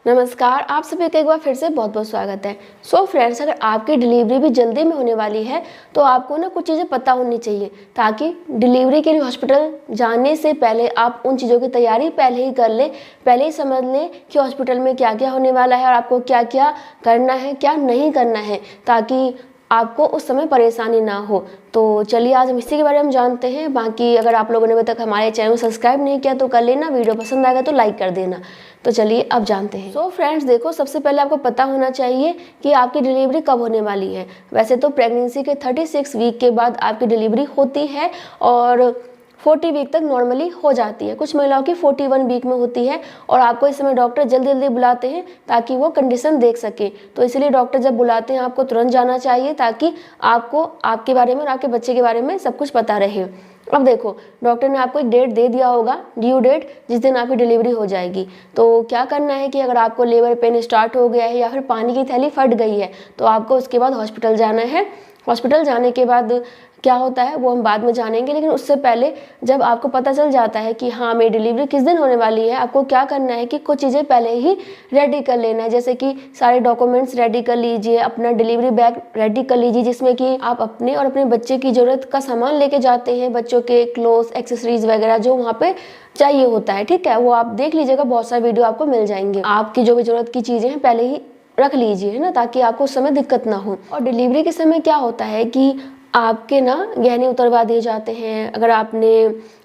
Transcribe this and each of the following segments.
नमस्कार, आप सभी का एक बार फिर से बहुत बहुत स्वागत है। सो फ्रेंड्स, अगर आपकी डिलीवरी भी जल्दी में होने वाली है तो आपको ना कुछ चीज़ें पता होनी चाहिए ताकि डिलीवरी के लिए हॉस्पिटल जाने से पहले आप उन चीज़ों की तैयारी पहले ही कर लें, पहले ही समझ लें कि हॉस्पिटल में क्या क्या होने वाला है और आपको क्या क्या करना है, क्या नहीं करना है, ताकि आपको उस समय परेशानी ना हो। तो चलिए आज हम इसी के बारे में जानते हैं। बाकी अगर आप लोगों ने अभी तक हमारे चैनल को सब्सक्राइब नहीं किया तो कर लेना, वीडियो पसंद आएगा तो लाइक कर देना। तो चलिए अब जानते हैं। सो फ्रेंड्स देखो, सबसे पहले आपको पता होना चाहिए कि आपकी डिलीवरी कब होने वाली है। वैसे तो प्रेगनेंसी के 36 वीक के बाद आपकी डिलीवरी होती है और 40 वीक तक नॉर्मली हो जाती है। कुछ महिलाओं की 41 वीक में होती है और आपको इस समय डॉक्टर जल्दी जल्दी बुलाते हैं ताकि वो कंडीशन देख सके। तो इसलिए डॉक्टर जब बुलाते हैं आपको तुरंत जाना चाहिए ताकि आपको आपके बारे में और आपके बच्चे के बारे में सब कुछ पता रहे। अब देखो, डॉक्टर ने आपको एक डेट दे दिया होगा, ड्यू डेट, जिस दिन आपकी डिलीवरी हो जाएगी। तो क्या करना है कि अगर आपको लेबर पेन स्टार्ट हो गया है या फिर पानी की थैली फट गई है तो आपको उसके बाद हॉस्पिटल जाना है। हॉस्पिटल जाने के बाद क्या होता है वो हम बाद में जानेंगे, लेकिन उससे पहले जब आपको पता चल जाता है कि हाँ मेरी डिलीवरी किस दिन होने वाली है, आपको क्या करना है कि कुछ चीज़ें पहले ही रेडी कर लेना है। जैसे कि सारे डॉक्यूमेंट्स रेडी कर लीजिए, अपना डिलीवरी बैग रेडी कर लीजिए जिसमें कि आप अपने और अपने बच्चे की ज़रूरत का सामान लेके जाते हैं, बच्चों के क्लोथ्स, एक्सेसरीज वगैरह जो वहाँ पे चाहिए होता है। ठीक है, वो आप देख लीजिएगा, बहुत सारे वीडियो आपको मिल जाएंगे। आपकी जो भी ज़रूरत की चीज़ें हैं पहले ही रख लीजिए, है ना, ताकि आपको उस समय दिक्कत ना हो। और डिलीवरी के समय क्या होता है कि आपके ना गहने उतरवा दिए जाते हैं। अगर आपने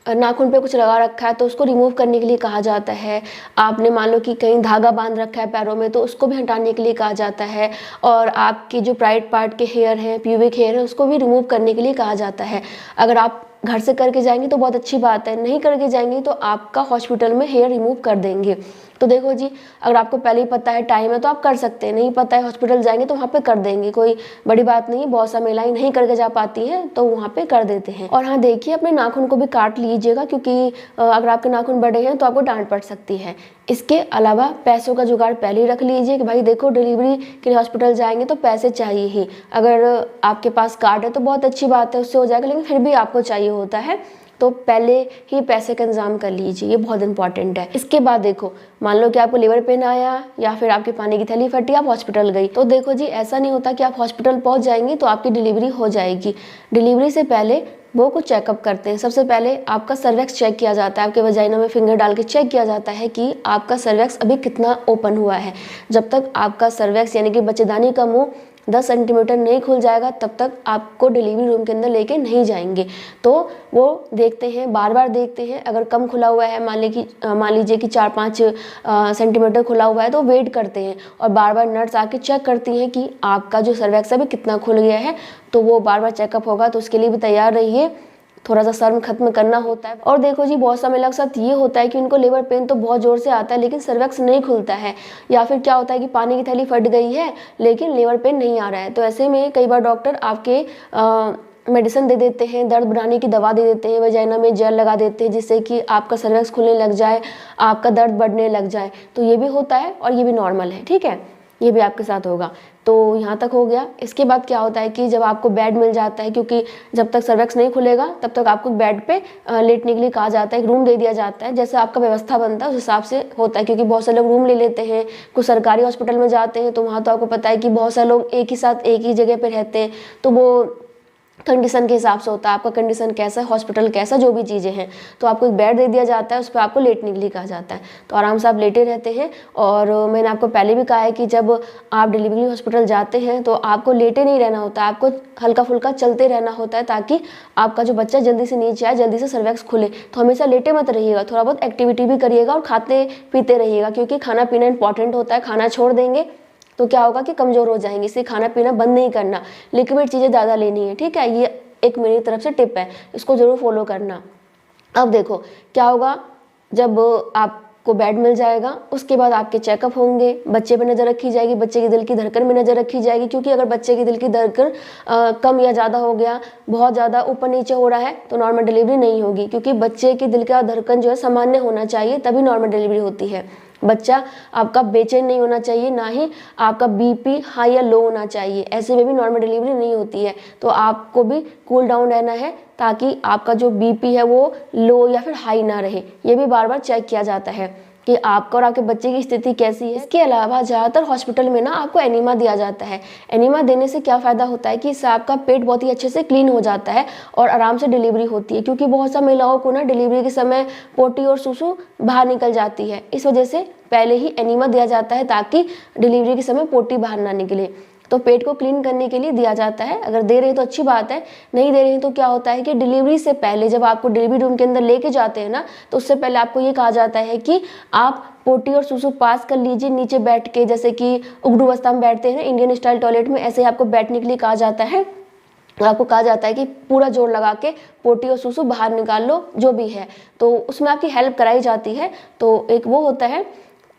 नाखून पे कुछ लगा रखा है तो उसको रिमूव करने के लिए कहा जाता है। आपने मान लो कि कहीं धागा बांध रखा है पैरों में तो उसको भी हटाने के लिए कहा जाता है। और आपके जो प्राइवेट पार्ट के हेयर हैं, प्यूबिक हेयर है, उसको भी रिमूव करने के लिए कहा जाता है। अगर आप घर से करके जाएंगी तो बहुत अच्छी बात है, नहीं करके जाएंगी तो आपका हॉस्पिटल में हेयर रिमूव कर देंगे। तो देखो जी, अगर आपको पहले ही पता है टाइम है तो आप कर सकते हैं, नहीं पता है हॉस्पिटल जाएंगे तो वहाँ पे कर देंगे, कोई बड़ी बात नहीं। बहुत सा महिलाएं नहीं करके जा पाती हैं तो वहाँ पे कर देते हैं। और हाँ देखिए, अपने नाखून को भी काट लीजिएगा क्योंकि अगर आपके नाखून बड़े हैं तो आपको डांट पड़ सकती है। इसके अलावा पैसों का जुगाड़ पहले ही रख लीजिए कि भाई देखो डिलीवरी के लिए हॉस्पिटल जाएंगे तो पैसे चाहिए ही। अगर आपके पास कार्ड है तो बहुत अच्छी बात है, उससे हो जाएगा, लेकिन फिर भी आपको चाहिए होता है तो पहले ही पैसे का इंतजाम कर लीजिए, ये बहुत इंपॉर्टेंट है। इसके बाद देखो, मान लो कि आपको लिवर पेन आया या फिर आपके पानी की थैली फटी, आप हॉस्पिटल गई, तो देखो जी ऐसा नहीं होता कि आप हॉस्पिटल पहुंच जाएंगी तो आपकी डिलीवरी हो जाएगी। डिलीवरी से पहले वो कुछ चेकअप करते हैं। सबसे पहले आपका सर्वेक्स चेक किया जाता है, आपके वजाइना में फिंगर डाल के चेक किया जाता है कि आपका सर्वेक्स अभी कितना ओपन हुआ है। जब तक आपका सर्वेक्स यानी कि बच्चेदानी का मुंह 10 सेंटीमीटर नहीं खुल जाएगा तब तक आपको डिलीवरी रूम के अंदर लेके नहीं जाएंगे। तो वो देखते हैं, बार बार देखते हैं। अगर कम खुला हुआ है, मान लीजिए कि 4-5 सेंटीमीटर खुला हुआ है तो वेट करते हैं और बार बार नर्स आके चेक करती हैं कि आपका जो सर्वेक्स है अभी कितना खुल गया है। तो वो बार बार चेकअप होगा, तो उसके लिए भी तैयार रहिए। थोड़ा सा शर्म खत्म करना होता है। और देखो जी, बहुत समय के साथ ये होता है कि उनको लेबर पेन तो बहुत जोर से आता है लेकिन सर्वेक्स नहीं खुलता है, या फिर क्या होता है कि पानी की थैली फट गई है लेकिन लेबर पेन नहीं आ रहा है। तो ऐसे में कई बार डॉक्टर आपके मेडिसिन दे देते हैं, दर्द बढ़ाने की दवा दे देते हैं, वजाइना में जेल लगा देते हैं जिससे कि आपका सर्वेक्स खुलने लग जाए, आपका दर्द बढ़ने लग जाए। तो ये भी होता है और ये भी नॉर्मल है, ठीक है, ये भी आपके साथ होगा। तो यहाँ तक हो गया। इसके बाद क्या होता है कि जब आपको बेड मिल जाता है, क्योंकि जब तक सर्वेक्स नहीं खुलेगा तब तक आपको बेड पे लेटने के लिए कहा जाता है, एक रूम दे दिया जाता है। जैसे आपका व्यवस्था बनता है उस हिसाब से होता है, क्योंकि बहुत से लोग रूम ले लेते हैं। कुछ सरकारी हॉस्पिटल में जाते हैं तो वहाँ तो आपको पता है कि बहुत सारे लोग एक ही साथ एक ही जगह पर रहते हैं, तो वो कंडीशन के हिसाब से होता है, आपका कंडीशन कैसा है, हॉस्पिटल कैसा, जो भी चीज़ें हैं। तो आपको एक बेड दे दिया जाता है, उस पर आपको लेटने के लिए कहा जाता है, तो आराम से आप लेटे रहते हैं। और मैंने आपको पहले भी कहा है कि जब आप डिलीवरी हॉस्पिटल जाते हैं तो आपको लेटे नहीं रहना होता है, आपको हल्का फुल्का चलते रहना होता है ताकि आपका जो बच्चा जल्दी से नीचे आए, जल्दी से सर्वेक्स खुले। तो हमेशा लेटे मत रहिएगा, थोड़ा बहुत एक्टिविटी भी करिएगा और खाते पीते रहिएगा, क्योंकि खाना पीना इंपॉर्टेंट होता है। खाना छोड़ देंगे तो क्या होगा कि कमज़ोर हो जाएंगे, इसलिए खाना पीना बंद नहीं करना, लिक्विड चीज़ें ज़्यादा लेनी है, ठीक है। ये एक मेरी तरफ से टिप है, इसको ज़रूर फॉलो करना। अब देखो क्या होगा, जब आपको बेड मिल जाएगा उसके बाद आपके चेकअप होंगे, बच्चे पर नज़र रखी जाएगी, बच्चे की दिल की धड़कन में नज़र रखी जाएगी, क्योंकि अगर बच्चे की दिल की धड़कन कम या ज़्यादा हो गया, बहुत ज़्यादा ऊपर नीचे हो रहा है तो नॉर्मल डिलीवरी नहीं होगी, क्योंकि बच्चे की दिल का धड़कन जो है सामान्य होना चाहिए, तभी नॉर्मल डिलीवरी होती है। बच्चा आपका बेचैन नहीं होना चाहिए, ना ही आपका बीपी हाई या लो होना चाहिए, ऐसे में भी नॉर्मल डिलीवरी नहीं होती है। तो आपको भी कूल डाउन रहना है ताकि आपका जो बीपी है वो लो या फिर हाई ना रहे, ये भी बार बार चेक किया जाता है। कि आपका और आपके बच्चे की स्थिति कैसी है। इसके अलावा ज़्यादातर हॉस्पिटल में ना आपको एनीमा दिया जाता है। एनीमा देने से क्या फ़ायदा होता है कि इससे आपका पेट बहुत ही अच्छे से क्लीन हो जाता है और आराम से डिलीवरी होती है, क्योंकि बहुत सा महिलाओं को ना डिलीवरी के समय पोटी और सुसु बाहर निकल जाती है। इस वजह से पहले ही एनीमा दिया जाता है ताकि डिलीवरी के समय पोटी बाहर ना निकले। तो पेट को क्लीन करने के लिए दिया जाता है। अगर दे रहे हैं तो अच्छी बात है, नहीं दे रहे हैं तो क्या होता है कि डिलीवरी से पहले जब आपको डिलीवरी रूम के अंदर लेके जाते हैं ना, तो उससे पहले आपको ये कहा जाता है कि आप पोटी और सुसु पास कर लीजिए नीचे बैठ के, जैसे कि उघडू अवस्था में बैठते हैं ना इंडियन स्टाइल टॉयलेट में, ऐसे ही आपको बैठने के लिए कहा जाता है। आपको कहा जाता है कि पूरा जोर लगा के पोटी और सुसु बाहर निकाल लो जो भी है, तो उसमें आपकी हेल्प कराई जाती है। तो एक वो होता है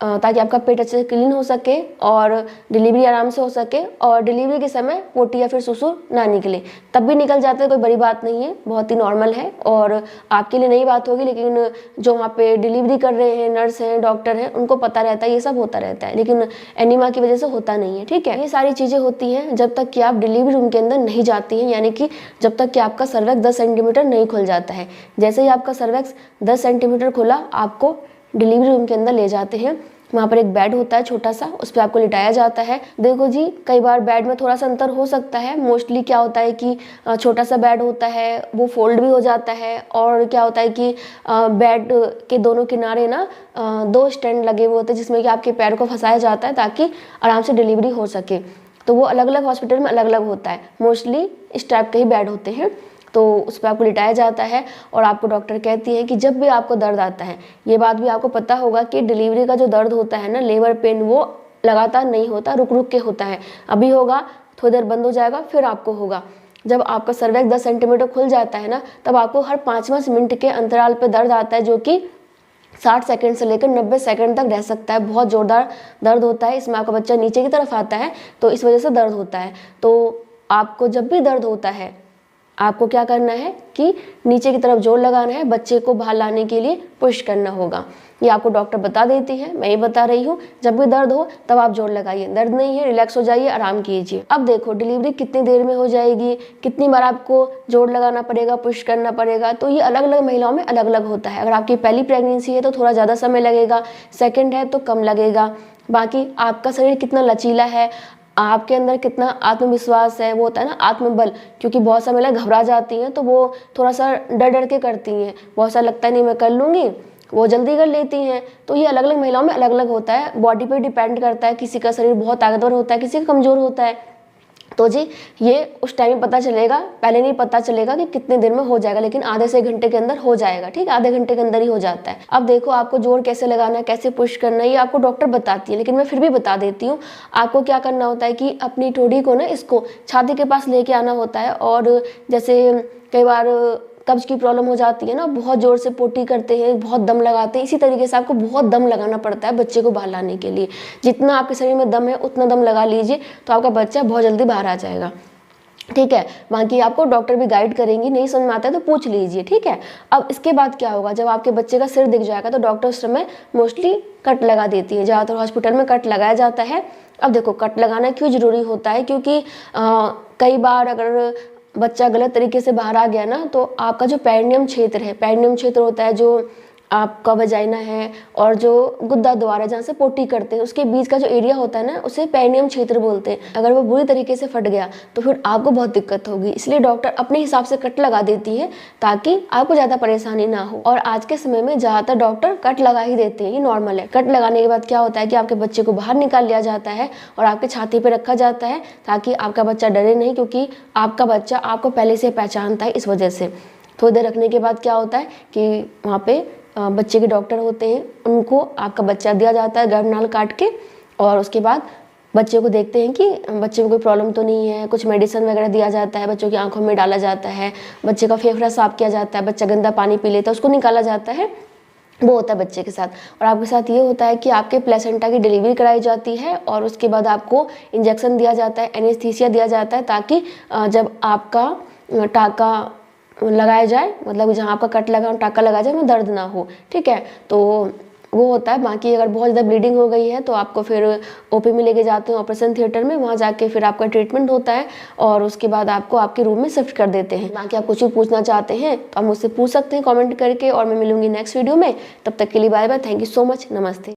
ताकि आपका पेट अच्छे से क्लीन हो सके और डिलीवरी आराम से हो सके, और डिलीवरी के समय पोटी या फिर सुसु ना निकले। तब भी निकल जाता है, कोई बड़ी बात नहीं है, बहुत ही नॉर्मल है और आपके लिए नई बात होगी, लेकिन जो वहाँ पे डिलीवरी कर रहे हैं, नर्स हैं, डॉक्टर हैं, उनको पता रहता है, ये सब होता रहता है, लेकिन एनीमा की वजह से होता नहीं है। ठीक है, ये सारी चीज़ें होती हैं जब तक कि आप डिलीवरी रूम के अंदर नहीं जाती हैं, यानी कि जब तक कि आपका सर्वैक्स 10 सेंटीमीटर नहीं खुल जाता है। जैसे ही आपका सर्वैक्स 10 सेंटीमीटर खुला, आपको डिलीवरी रूम के अंदर ले जाते हैं। वहाँ पर एक बेड होता है छोटा सा, उस पर आपको लिटाया जाता है। देखो जी, कई बार बेड में थोड़ा सा अंतर हो सकता है। मोस्टली क्या होता है कि छोटा सा बेड होता है, वो फोल्ड भी हो जाता है, और क्या होता है कि बेड के दोनों किनारे ना 2 स्टैंड लगे हुए होते हैं जिसमें कि आपके पैर को फंसाया जाता है ताकि आराम से डिलीवरी हो सके। तो वो अलग अलग हॉस्पिटल में अलग अलग होता है, मोस्टली इस टाइप के ही बेड होते हैं। तो उस पर आपको लिटाया जाता है और आपको डॉक्टर कहती है कि जब भी आपको दर्द आता है, ये बात भी आपको पता होगा कि डिलीवरी का जो दर्द होता है ना, लेबर पेन, वो लगातार नहीं होता, रुक रुक के होता है। अभी होगा, थोड़ी देर बंद हो जाएगा, फिर आपको होगा। जब आपका सर्वैक्स 10 सेंटीमीटर खुल जाता है ना, तब आपको हर 5-5 मिनट के अंतराल पर दर्द आता है, जो कि 60 सेकंड से लेकर 90 सेकंड तक रह सकता है। बहुत ज़ोरदार दर्द होता है, इसमें आपका बच्चा नीचे की तरफ आता है, तो इस वजह से दर्द होता है। तो आपको जब भी दर्द होता है, आपको क्या करना है कि नीचे की तरफ जोर लगाना है, बच्चे को बाहर लाने के लिए पुश करना होगा। ये आपको डॉक्टर बता देती है, मैं ये बता रही हूँ। जब भी दर्द हो तब आप जोर लगाइए, दर्द नहीं है रिलैक्स हो जाइए, आराम कीजिए। अब देखो डिलीवरी कितनी देर में हो जाएगी, कितनी बार आपको जोर लगाना पड़ेगा, पुश करना पड़ेगा, तो ये अलग अलग महिलाओं में अलग अलग होता है। अगर आपकी पहली प्रेगनेंसी है तो थोड़ा ज़्यादा समय लगेगा, सेकेंड है तो कम लगेगा। बाकी आपका शरीर कितना लचीला है, आपके अंदर कितना आत्मविश्वास है, वो होता है ना आत्मबल, क्योंकि बहुत सा महिलाएं घबरा जाती हैं तो वो थोड़ा सा डर डर के करती हैं, बहुत सा लगता है नहीं मैं कर लूँगी, वो जल्दी कर लेती हैं। तो ये अलग अलग महिलाओं में अलग अलग होता है, बॉडी पे डिपेंड करता है, किसी का शरीर बहुत ताकतवर होता है, किसी का कमज़ोर होता है। तो जी ये उस टाइम पता चलेगा, पहले नहीं पता चलेगा कि कितने देर में हो जाएगा, लेकिन आधे से 1 घंटे के अंदर हो जाएगा। ठीक है, आधे घंटे के अंदर ही हो जाता है। अब देखो आपको जोर कैसे लगाना है, कैसे पुश करना है, ये आपको डॉक्टर बताती है, लेकिन मैं फिर भी बता देती हूँ। आपको क्या करना होता है कि अपनी ठोड़ी को ना, इसको छाती के पास लेके आना होता है, और जैसे कई बार कब्ज की प्रॉब्लम हो जाती है ना, बहुत जोर से पोटी करते हैं, बहुत दम लगाते हैं, इसी तरीके से आपको बहुत दम लगाना पड़ता है बच्चे को बाहर लाने के लिए। जितना आपके शरीर में दम है उतना दम लगा लीजिए, तो आपका बच्चा बहुत जल्दी बाहर आ जाएगा। ठीक है, बाकी आपको डॉक्टर भी गाइड करेंगी, नहीं समझ में आता है तो पूछ लीजिए। ठीक है, अब इसके बाद क्या होगा, जब आपके बच्चे का सिर दिख जाएगा तो डॉक्टर उस समय मोस्टली कट लगा देती है, ज़्यादातर हॉस्पिटल में कट लगाया जाता है। अब देखो कट लगाना क्यों ज़रूरी होता है, क्योंकि कई बार अगर बच्चा गलत तरीके से बाहर आ गया ना, तो आपका जो पेरिनियम क्षेत्र है, पेरिनियम क्षेत्र होता है जो आपका वजाइना है और जो गुद्दा द्वार है जहाँ से पोटी करते हैं, उसके बीच का जो एरिया होता है ना, उसे पेरिनियम क्षेत्र बोलते हैं। अगर वो बुरी तरीके से फट गया तो फिर आपको बहुत दिक्कत होगी, इसलिए डॉक्टर अपने हिसाब से कट लगा देती है ताकि आपको ज़्यादा परेशानी ना हो। और आज के समय में ज़्यादातर डॉक्टर कट लगा ही देते हैं, ये नॉर्मल है। कट लगाने के बाद क्या होता है कि आपके बच्चे को बाहर निकाल लिया जाता है और आपके छाती पर रखा जाता है ताकि आपका बच्चा डरे नहीं, क्योंकि आपका बच्चा आपको पहले से पहचानता है, इस वजह से। थोड़ी देर रखने के बाद क्या होता है कि वहाँ पे बच्चे के डॉक्टर होते हैं, उनको आपका बच्चा दिया जाता है गर्भनाल काट के, और उसके बाद बच्चे को देखते हैं कि बच्चे को कोई प्रॉब्लम तो नहीं है। कुछ मेडिसिन वगैरह दिया जाता है, बच्चों की आंखों में डाला जाता है, बच्चे का फेफड़ा साफ किया जाता है, बच्चा गंदा पानी पी लेता है उसको निकाला जाता है, वो होता है बच्चे के साथ। और आपके साथ ये होता है कि आपके प्लेसेंटा की डिलीवरी कराई जाती है और उसके बाद आपको इंजेक्शन दिया जाता है, एनेस्थीसिया दिया जाता है, ताकि जब आपका टाका लगाया जाए, मतलब जहाँ आपका कट लगा टाका लगाया जाए, वहाँ दर्द ना हो। ठीक है, तो वो होता है। बाकी अगर बहुत ज़्यादा ब्लीडिंग हो गई है तो आपको फिर ओपी में लेके जाते हैं, ऑपरेशन थिएटर में, वहाँ जाके फिर आपका ट्रीटमेंट होता है और उसके बाद आपको आपके रूम में शिफ्ट कर देते हैं। बाकी आप कुछ भी पूछना चाहते हैं तो आप मुझसे पूछ सकते हैं कमेंट करके, और मैं मिलूंगी नेक्स्ट वीडियो में। तब तक के लिए bye bye, thank you so much, नमस्ते।